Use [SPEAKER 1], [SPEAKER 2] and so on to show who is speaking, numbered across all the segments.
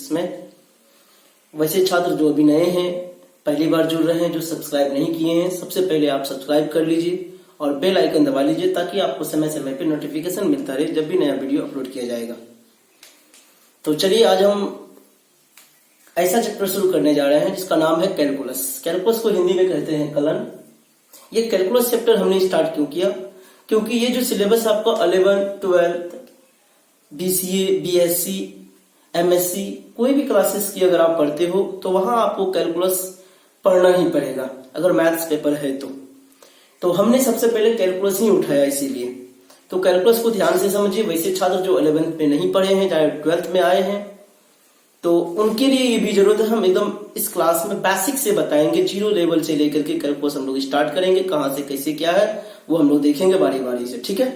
[SPEAKER 1] इसमें। वैसे छात्र जो अभी नए हैं, पहली बार जुड़ रहे हैं, जो सब्सक्राइब नहीं किए हैं, सबसे पहले आप सब्सक्राइब कर लीजिए और बेल आइकन दबा लीजिए ताकि आपको समय समय पे नोटिफिकेशन मिलता रहे जब भी नया वीडियो अपलोड किया जाएगा। तो चलिए आज हम ऐसा चैप्टर शुरू करने जा रहे हैं जिसका नाम है कैलकुलस। कैलकुलस को हिंदी में कहते हैं कलन। ये कैलकुलस चैप्टर हमने स्टार्ट क्यों किया? क्योंकि ये जो सिलेबस आपको 11, 12, BCA, BSc, MSc कोई भी क्लासेस की अगर आप पढ़ते हो तो वहां आपको कैलकुलस पढ़ना ही पड़ेगा अगर मैथ्स पेपर है तो हमने सबसे पहले कैलकुलस ही उठाया इसीलिए। तो कैलकुलस को ध्यान से समझिए। वैसे छात्र जो 11th में नहीं पढ़े हैं, चाहे 12th में आए हैं, तो उनके लिए ये भी जरूरत है। हम एकदम इस क्लास में बेसिक से बताएंगे, 0 लेवल से लेकर के कैलकुलस हम लोग स्टार्ट करेंगे। कहां से कैसे क्या है वो हम लोग देखेंगे बारी बारी से, ठीक है।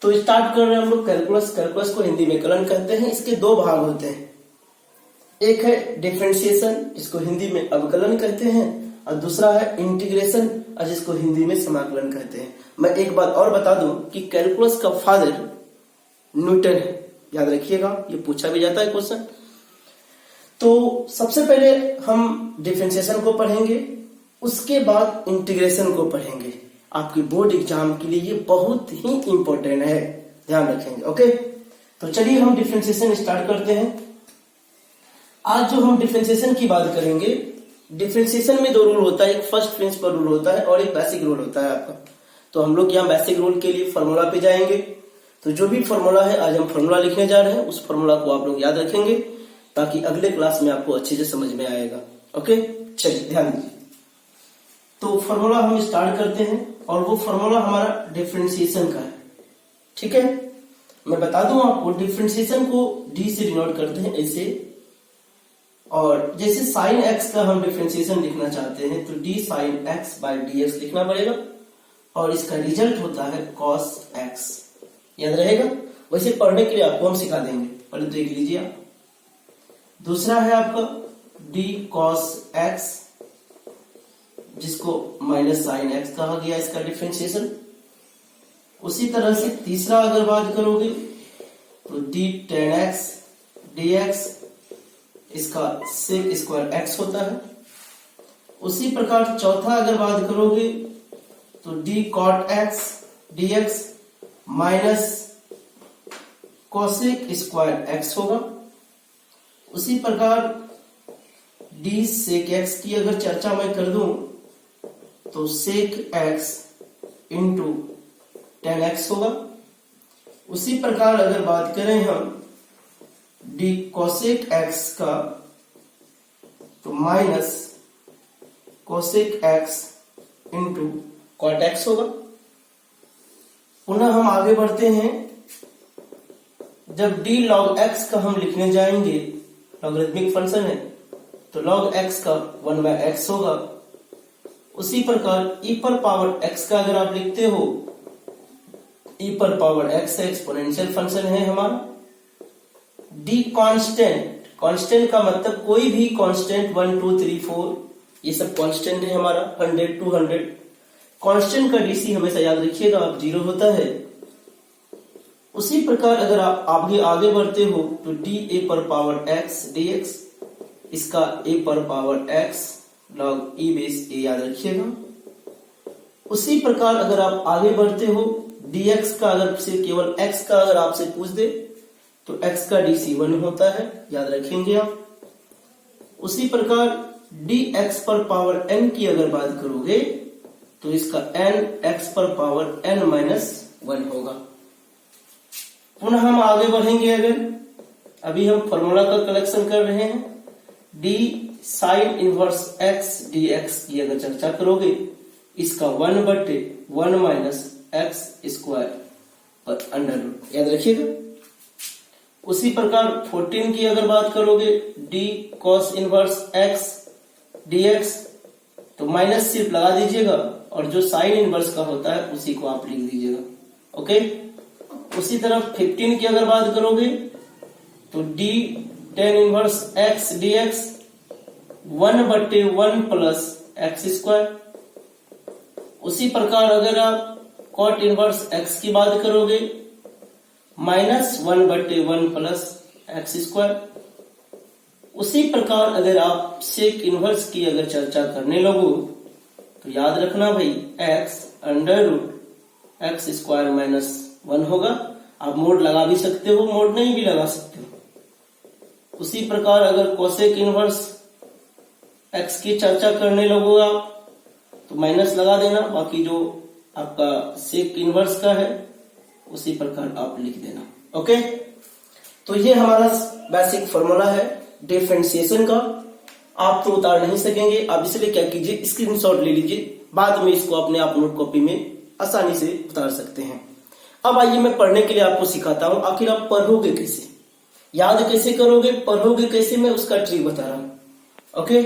[SPEAKER 1] तो स्टार्ट कर रहे हैं हम लोग कैलकुलस। कैलकुलस को हिंदी में कलन कहते हैं। इसके दो भाग होते हैं, एक है डिफरेंशिएशन जिसको हिंदी में अवकलन कहते हैं, और दूसरा है इंटीग्रेशन और जिसको हिंदी में समाकलन कहते हैं। मैं एक बात और बता दूं कि कैलकुलस का फादर न्यूटन है, याद रखिएगा, ये पूछा भी जाता है क्वेश्चन। तो सबसे पहले हम डिफरेंशिएशन को पढ़ेंगे, उसके बाद इंटीग्रेशन को पढ़ेंगे। आपकी बोर्ड एग्जाम के लिए ये बहुत ही इंपॉर्टेंट है, ध्यान रखेंगे। ओके, तो चलिए हम डिफरेंशिएशन स्टार्ट करते हैं। आज जो हम डिफरेंशिएशन की बात करेंगे, डिफरेंशिएशन में दो रूल होता है, एक फर्स्ट प्रिंसिपल रूल होता है और एक बेसिक रूल होता है आपका। तो हम लोग यहाँ बेसिक रूल के लिए फॉर्मूला पे जाएंगे। तो जो भी फॉर्मूला है आज हम फॉर्मूला लिखने जा रहे हैं, उस फॉर्मूला को आप लोग याद रखेंगे ताकि अगले क्लास में आपको अच्छे से समझ में आएगा। ओके, चलिए ध्यान दीजिए। तो फॉर्मूला हम स्टार्ट करते हैं और वो फॉर्मूला हमारा डिफरेंशिएशन का है, ठीक है। मैं बता दूं आपको, डिफरेंशिएशन को डी से डिनोट करते हैं ऐसे, और जैसे साइन एक्स का हम डिफरेंशिएशन लिखना चाहते हैं तो d sine x by d x लिखना पड़ेगा और इसका रिजल्ट होता है कॉस एक्स, याद रहेगा। वैसे पढ़ने के लिए आपको हम सिखा देंगे, पहले देख लीजिए आप। दूसरा है आपका डी कॉस एक्स जिसको माइनस साइन एक्स कहा गया, इसका डिफरेंशिएशन। उसी तरह से तीसरा अगर बात करोगे तो D ten x d x, इसका सेक स्क्वायर एक्स होता है। उसी प्रकार चौथा अगर बात करोगे तो d cot x d x minus cosec square x होगा। उसी प्रकार डी सेक एक्स की अगर चर्चा मैं कर दूं तो sec x into tan x होगा। उसी प्रकार अगर बात करें हम डी कोसेक एक्स का तो minus cosec x into cot x होगा। पुनः हम आगे बढ़ते हैं, जब डी लॉग एक्स का हम लिखने जाएंगे, लॉगरिथमिक फंक्शन है तो लॉग एक्स का 1/x होगा। उसी प्रकार e पर पावर x का अगर आप लिखते हो, e पर पावर x एक्सपोनेंशियल फंक्शन है हमारा। डी कांस्टेंट, कांस्टेंट का मतलब कोई भी कांस्टेंट 1 2 3 4 ये सब कांस्टेंट है हमारा, 100 200। कांस्टेंट का डीसी हमेशा याद रखिएगा आप, 0 होता है। उसी प्रकार अगर आप आगे बढ़ते हो तो डी ए पर पावर एक्स डी एक्स, इसका ए पर power x log e base a, याद रखिएगा। उसी प्रकार अगर आप आगे बढ़ते हो, dx का अगर सिर्फ केवल x का अगर आपसे पूछ दे तो x का dc 1 होता है, याद रखेंगे आप। उसी प्रकार dx पर पावर n की अगर बात करोगे तो इसका n x पर पावर n माइनस 1 होगा। पुनः हम आगे बढ़ेंगे, अगर अभी हम फॉर्मूला का कलेक्शन कर रहे हैं, d sine inverse x dx की अगर चर्चा करोगे, इसका 1/1 माइनस एक्स स्क्वायर पर अंडर रूट, याद रखिएगा। उसी प्रकार 14 की अगर बात करोगे, d cos inverse x dx, तो माइनस सिर्फ लगा दीजिएगा और जो साइन इनवर्स का होता है उसी को आप लिख दीजिएगा। ओके, उसी तरह 15 की अगर बात करोगे तो d tan inverse x dx 1/1 plus x square. उसी प्रकार अगर आप कॉट इनवर्स x की बात करोगे, -1/1 प्लस एक्स स्क्वायर। उसी प्रकार अगर आप सेक इनवर्स की अगर चर्चा करने लगो तो याद रखना भाई x under root x square minus 1 होगा। आप मोड लगा भी सकते हो, मोड नहीं भी लगा सकते हो। उसी प्रकार अगर कोसेक इनवर्स x की चर्चा करने लगो आप तो माइनस लगा देना, बाकी जो आपका सेक इनवर्स का है उसी प्रकार आप लिख देना। ओके, तो ये हमारा बेसिक फॉर्मूला है डिफरेंशिएशन का। आप तो उतार नहीं सकेंगे, आप इसलिए क्या कीजिए स्क्रीनशॉट ले लीजिए, बाद में इसको अपने आप नोट कॉपी में आसानी से उतार सकते हैं। अब आइए मैं पढ़ने के लिए आपको सिखाता हूं, आखिर आप पढ़ोगे कैसे, याद कैसे करोगे, पढ़ोगे कैसे, मैं उसका ट्रिक बता रहा हूं। ओके,